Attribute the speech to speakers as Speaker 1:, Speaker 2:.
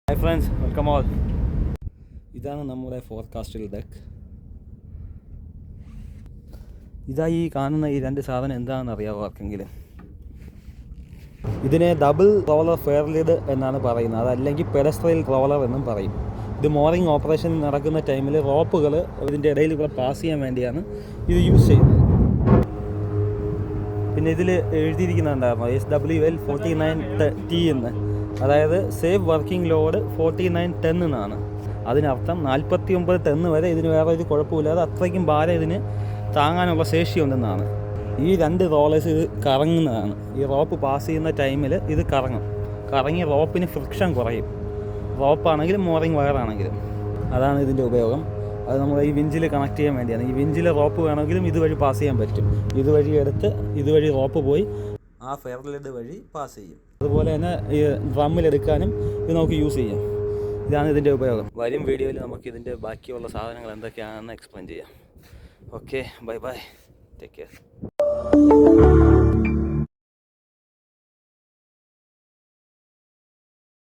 Speaker 1: Hi friends, welcome all. ഇതാണ് നമ്മുടെ ഫോർകാസ്റ്റിൽ deck. ഈ കാണുന്ന ഈ രണ്ട് സാധനം എന്താണെന്ന് അറിയാമോ ആർക്കെങ്കിലും? ഇതിനെ ഡബിൾ റോളർ ഫെയർ ലീഡ് എന്നാണ് പറയുന്നത്, അതല്ലെങ്കിൽ പെഡസ്ട്രൽ റോളർ എന്നും പറയും. ഇത് മോറിംഗ് ഓപ്പറേഷൻ നടക്കുന്ന ടൈമിൽ റോപ്പുകൾ ഇതിൻ്റെ ഇടയിൽ കൂടെ പാസ് ചെയ്യാൻ വേണ്ടിയാണ് ഇത് യൂസ് ചെയ്യുന്നത്. പിന്നെ ഇതിൽ എഴുതിയിരിക്കുന്നുണ്ടായിരുന്നു SWL 49T എന്ന്, അതായത് സേഫ് വർക്കിംഗ് ലോഡ് 49 എന്നാണ്. അതിനർത്ഥം 49 ടൺ വരെ ഇതിന് വേറെ ഒരു കുഴപ്പമില്ലാതെ അത്രയ്ക്കും ഭാരം ഇതിന് താങ്ങാനുള്ള ശേഷിയുണ്ടെന്നാണ്. ഈ രണ്ട് റോളേഴ്സ് ഇത് കറങ്ങുന്നതാണ്. ഈ റോപ്പ് പാസ് ചെയ്യുന്ന ടൈമിൽ ഇത് കറങ്ങി റോപ്പിന് ഫ്രിക്ഷൻ കുറയും. റോപ്പാണെങ്കിലും മോറിംഗ് വയറാണെങ്കിലും. അതാണ് ഇതിൻ്റെ ഉപയോഗം. അത് നമ്മൾ ഈ വിഞ്ചിൽ കണക്ട് ചെയ്യാൻ വേണ്ടിയാണ്. ഈ വിഞ്ചിലെ റോപ്പ് വേണമെങ്കിലും ഇതുവഴി പാസ് ചെയ്യാൻ പറ്റും. ഇതുവഴി എടുത്ത് ഇതുവഴി റോപ്പ് പോയി ആ ഫെയർ ലീഡ് വഴി പാസ് ചെയ്യും. അതുപോലെ തന്നെ ഈ ഡ്രമ്മിലെടുക്കാനും ഇത് നമുക്ക് യൂസ് ചെയ്യാം. ഇതാണ് ഇതിൻ്റെ ഉപയോഗം. വരും വീഡിയോയിൽ നമുക്ക് ഇതിൻ്റെ ബാക്കിയുള്ള സാധനങ്ങൾ എന്തൊക്കെയാണെന്ന് എക്സ്പ്ലെയിൻ ചെയ്യാം. Okay, bye bye, take care.